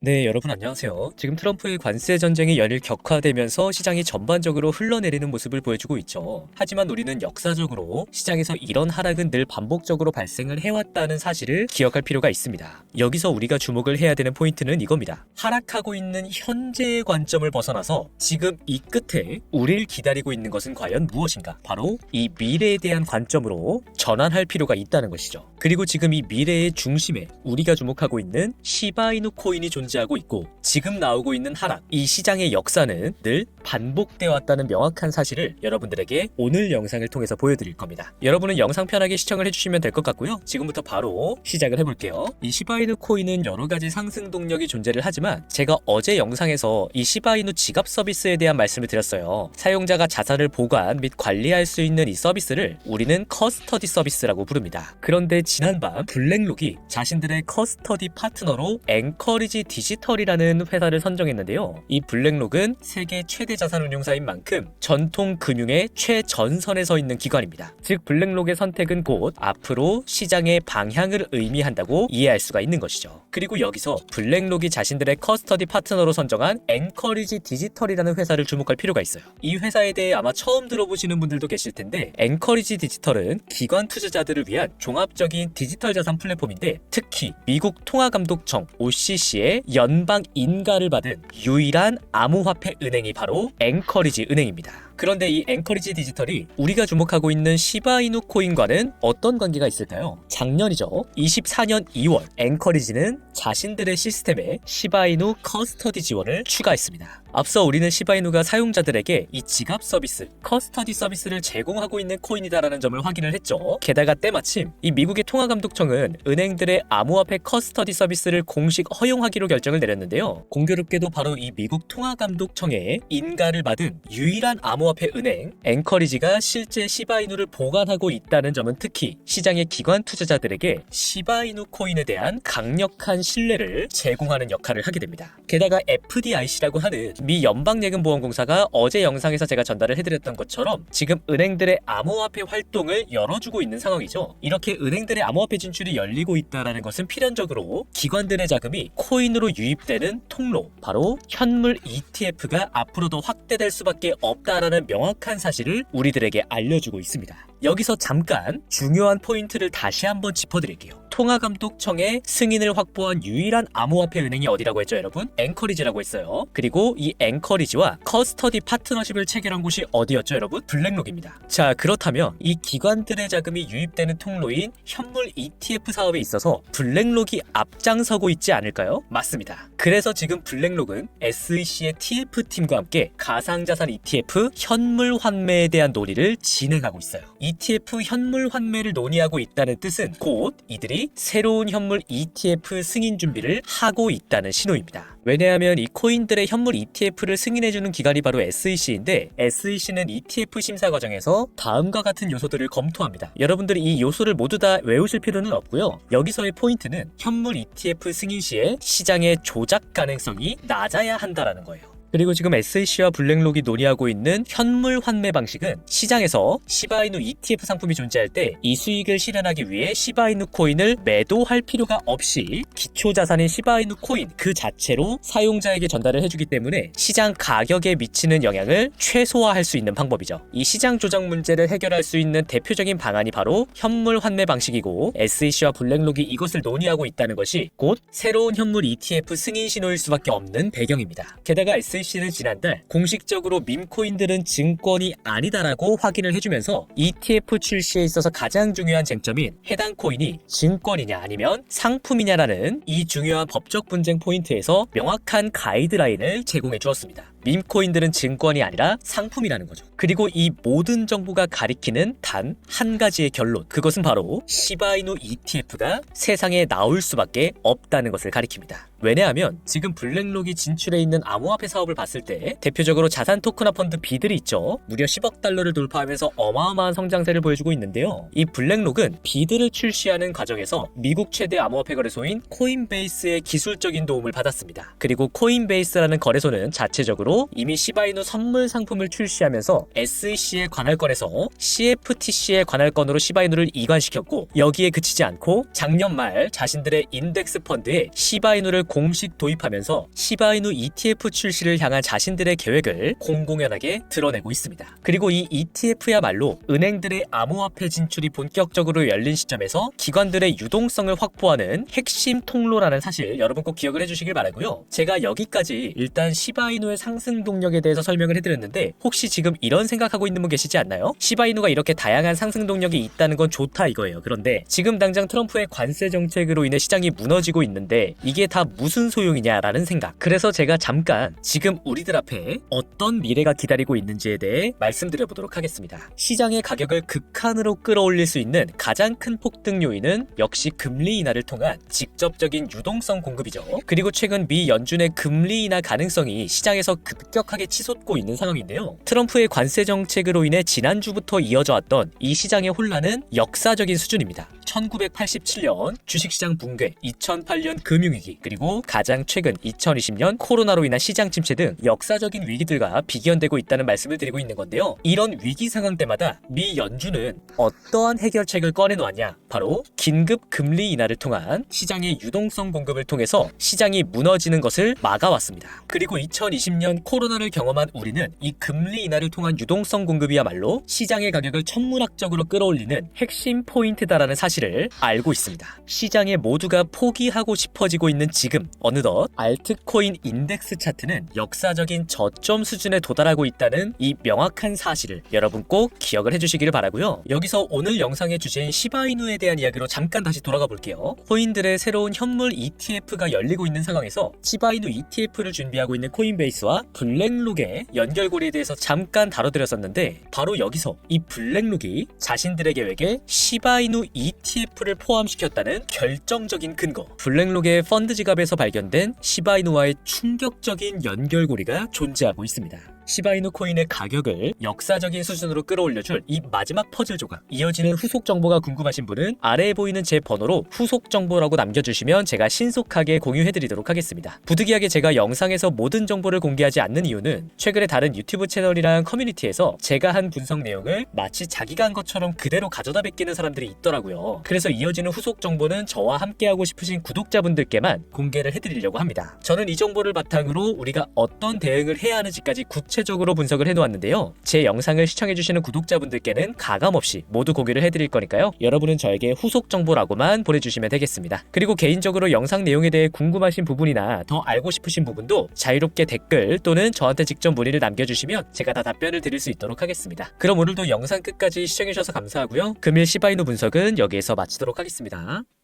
네, 여러분 안녕하세요. 지금 트럼프의 관세 전쟁이 연일 격화되면서 시장이 전반적으로 흘러내리는 모습을 보여주고 있죠. 하지만 우리는 역사적으로 시장에서 이런 하락은 늘 반복적으로 발생을 해왔다는 사실을 기억할 필요가 있습니다. 여기서 우리가 주목을 해야 되는 포인트는 이겁니다. 하락하고 있는 현재의 관점을 벗어나서 지금 이 끝에 우리를 기다리고 있는 것은 과연 무엇인가? 바로 이 미래에 대한 관점으로 전환할 필요가 있다는 것이죠. 그리고 지금 이 미래의 중심에 우리가 주목하고 있는 시바이누 코인이 존재하고 있고, 지금 나오고 있는 하락, 이 시장의 역사는 늘 반복되어 왔다는 명확한 사실을 여러분들에게 오늘 영상을 통해서 보여드릴 겁니다. 여러분은 영상 편하게 시청을 해주시면 될 것 같고요. 지금부터 바로 시작을 해볼게요. 이 시바이누 코인은 여러 가지 상승 동력이 존재를 하지만, 제가 어제 영상에서 이 시바이누 지갑 서비스에 대한 말씀을 드렸어요. 사용자가 자산을 보관 및 관리할 수 있는 이 서비스를 우리는 커스터디 서비스라고 부릅니다. 그런데 지난밤 블랙록이 자신들의 커스터디 파트너로 앵커리지 디지털이라는 회사를 선정했는데요. 이 블랙록은 세계 최대 자산운용사인 만큼 전통 금융의 최전선에 서 있는 기관입니다. 즉 블랙록의 선택은 곧 앞으로 시장의 방향을 의미한다고 이해할 수가 있는 것이죠. 그리고 여기서 블랙록이 자신들의 커스터디 파트너로 선정한 앵커리지 디지털이라는 회사를 주목할 필요가 있어요. 이 회사에 대해 아마 처음 들어보시는 분들도 계실 텐데, 앵커리지 디지털은 기관 투자자들을 위한 종합적인 디지털 자산 플랫폼인데, 특히 미국 통화감독청 OCC의 연방 인가를 받은 유일한 암호화폐 은행이 바로 앵커리지 은행입니다. 그런데 이 앵커리지 디지털이 우리가 주목하고 있는 시바이누 코인과는 어떤 관계가 있을까요? 작년이죠. 24년 2월 앵커리지는 자신들의 시스템에 시바이누 커스터디 지원을 추가했습니다. 앞서 우리는 시바이누가 사용자들에게 이 지갑 서비스, 커스터디 서비스를 제공하고 있는 코인이다라는 점을 확인을 했죠. 게다가 때마침 이 미국의 통화감독청은 은행들의 암호화폐 커스터디 서비스를 공식 허용하기로 결정을 내렸는데요. 공교롭게도 바로 이 미국 통화감독청의 인가를 받은 유일한 암호화폐 은행 앵커리지가 실제 시바이누를 보관하고 있다는 점은 특히 시장의 기관 투자자들에게 시바이누 코인에 대한 강력한 신뢰를 제공하는 역할을 하게 됩니다. 게다가 FDIC라고 하는 미 연방예금보험공사가 어제 영상에서 제가 전달을 해드렸던 것처럼 지금 은행들의 암호화폐 활동을 열어주고 있는 상황이죠. 이렇게 은행들의 암호화폐 진출이 열리고 있다는 것은 필연적으로 기관들의 자금이 코인으로 유입되는 통로, 바로 현물 ETF가 앞으로 더 확대될 수밖에 없다라는 명확한 사실을 우리들에게 알려주고 있습니다. 여기서 잠깐 중요한 포인트를 다시 한번 짚어드릴게요. 통화감독청의 승인을 확보한 유일한 암호화폐 은행이 어디라고 했죠, 여러분? 앵커리지라고 했어요. 그리고 이 앵커리지와 커스터디 파트너십을 체결한 곳이 어디였죠, 여러분? 블랙록입니다. 자, 그렇다면 이 기관들의 자금이 유입되는 통로인 현물 ETF 사업에 있어서 블랙록이 앞장서고 있지 않을까요? 맞습니다. 그래서 지금 블랙록은 SEC의 TF팀과 함께 가상자산 ETF 현물 환매에 대한 논의를 진행하고 있어요. ETF 현물 환매를 논의하고 있다는 뜻은 곧 이들이 새로운 현물 ETF 승인 준비를 하고 있다는 신호입니다. 왜냐하면 이 코인들의 현물 ETF를 승인해주는 기관이 바로 SEC인데, SEC는 ETF 심사 과정에서 다음과 같은 요소들을 검토합니다. 여러분들이 이 요소를 모두 다 외우실 필요는 없고요. 여기서의 포인트는 현물 ETF 승인 시에 시장의 조작 가능성이 낮아야 한다라는 거예요. 그리고 지금 SEC와 블랙록이 논의하고 있는 현물 환매 방식은 시장에서 시바이누 ETF 상품이 존재할 때 이 수익을 실현하기 위해 시바이누 코인을 매도할 필요가 없이 기초자산인 시바이누 코인 그 자체로 사용자에게 전달을 해주기 때문에 시장 가격에 미치는 영향을 최소화할 수 있는 방법이죠. 이 시장 조작 문제를 해결할 수 있는 대표적인 방안이 바로 현물 환매 방식이고, SEC와 블랙록이 이것을 논의하고 있다는 것이 곧 새로운 현물 ETF 승인 신호일 수밖에 없는 배경입니다. 게다가 SEC는 지난달 공식적으로 밈코인들은 증권이 아니다라고 확인을 해주면서 ETF 출시에 있어서 가장 중요한 쟁점인 해당 코인이 증권이냐 아니면 상품이냐라는 이 중요한 법적 분쟁 포인트에서 명확한 가이드라인을 제공해 주었습니다. 밈코인들은 증권이 아니라 상품이라는 거죠. 그리고 이 모든 정보가 가리키는 단 한 가지의 결론, 그것은 바로 시바이누 ETF가 세상에 나올 수밖에 없다는 것을 가리킵니다. 왜냐하면 지금 블랙록이 진출해 있는 암호화폐 사업을 봤을 때 대표적으로 자산 토큰화 펀드 B들이 있죠. 무려 10억 달러를 돌파하면서 어마어마한 성장세를 보여주고 있는데요. 이 블랙록은 B들을 출시하는 과정에서 미국 최대 암호화폐 거래소인 코인베이스의 기술적인 도움을 받았습니다. 그리고 코인베이스라는 거래소는 자체적으로 기준으로 이미 시바이누 선물 상품을 출시하면서 SEC에 관할 건에서 CFTC에 관할 건으로 시바이누를 이관시켰고, 여기에 그치지 않고 작년 말 자신들의 인덱스 펀드에 시바이누를 공식 도입하면서 시바이누 ETF 출시를 향한 자신들의 계획을 공공연하게 드러내고 있습니다. 그리고 이 ETF야말로 은행들의 암호화폐 진출이 본격적으로 열린 시점에서 기관들의 유동성을 확보하는 핵심 통로라는 사실 여러분 꼭 기억을 해주시길 바라고요. 제가 여기까지 일단 시바이누의 상승 동력에 대해서 설명을 해드렸는데, 혹시 지금 이런 생각하고 있는 분 계시지 않나요? 시바이누가 이렇게 다양한 상승 동력이 있다는 건 좋다 이거예요. 그런데 지금 당장 트럼프의 관세 정책으로 인해 시장이 무너지고 있는데 이게 다 무슨 소용이냐라는 생각. 그래서 제가 잠깐 지금 우리들 앞에 어떤 미래가 기다리고 있는지에 대해 말씀드려보도록 하겠습니다. 시장의 가격을 극한으로 끌어올릴 수 있는 가장 큰 폭등 요인은 역시 금리 인하를 통한 직접적인 유동성 공급이죠. 그리고 최근 미 연준의 금리 인하 가능성이 시장에서 급격하게 치솟고 있는 상황인데요. 트럼프의 관세 정책으로 인해 지난주부터 이어져 왔던 이 시장의 혼란은 역사적인 수준입니다. 1987년 주식시장 붕괴, 2008년 금융위기, 그리고 가장 최근 2020년 코로나로 인한 시장 침체 등 역사적인 위기들과 비견되고 있다는 말씀을 드리고 있는 건데요. 이런 위기 상황 때마다 미 연준은 어떠한 해결책을 꺼내놓았냐? 바로 긴급 금리 인하를 통한 시장의 유동성 공급을 통해서 시장이 무너지는 것을 막아왔습니다. 그리고 2020년 코로나를 경험한 우리는 이 금리 인하를 통한 유동성 공급이야말로 시장의 가격을 천문학적으로 끌어올리는 핵심 포인트다라는 사실을 알고 있습니다. 시장에 모두가 포기하고 싶어지고 있는 지금 어느덧 알트코인 인덱스 차트는 역사적인 저점 수준에 도달하고 있다는 이 명확한 사실을 여러분 꼭 기억을 해주시기를 바라고요. 여기서 오늘 영상의 주제인 시바이누에 대한 이야기로 잠깐 다시 돌아가 볼게요. 코인들의 새로운 현물 ETF가 열리고 있는 상황에서 시바이누 ETF를 준비하고 있는 코인베이스와 블랙록의 연결고리에 대해서 잠깐 다뤄드렸었는데, 바로 여기서 이 블랙록이 자신들의 계획에 시바이누 ETF를 포함시켰다는 결정적인 근거, 블랙록의 펀드 지갑에서 발견된 시바이누와의 충격적인 연결고리가 존재하고 있습니다. 시바이누 코인의 가격을 역사적인 수준으로 끌어올려줄 이 마지막 퍼즐 조각, 이어지는 후속 정보가 궁금하신 분은 아래에 보이는 제 번호로 후속 정보라고 남겨주시면 제가 신속하게 공유해드리도록 하겠습니다. 부득이하게 제가 영상에서 모든 정보를 공개하지 않는 이유는 최근에 다른 유튜브 채널이랑 커뮤니티에서 제가 한 분석 내용을 마치 자기가 한 것처럼 그대로 가져다 베끼는 사람들이 있더라고요. 그래서 이어지는 후속 정보는 저와 함께하고 싶으신 구독자분들께만 공개를 해드리려고 합니다. 저는 이 정보를 바탕으로 우리가 어떤 대응을 해야 하는지까지 구체적으로 분석을 해놓았는데요. 제 영상을 시청해주시는 구독자분들께는 가감없이 모두 공유를 해드릴 거니까요. 여러분은 저에게 후속 정보라고만 보내주시면 되겠습니다. 그리고 개인적으로 영상 내용에 대해 궁금하신 부분이나 더 알고 싶으신 부분도 자유롭게 댓글 또는 저한테 직접 문의를 남겨주시면 제가 다 답변을 드릴 수 있도록 하겠습니다. 그럼 오늘도 영상 끝까지 시청해주셔서 감사하고요. 금일 시바이누 분석은 여기에서 마치도록 하겠습니다.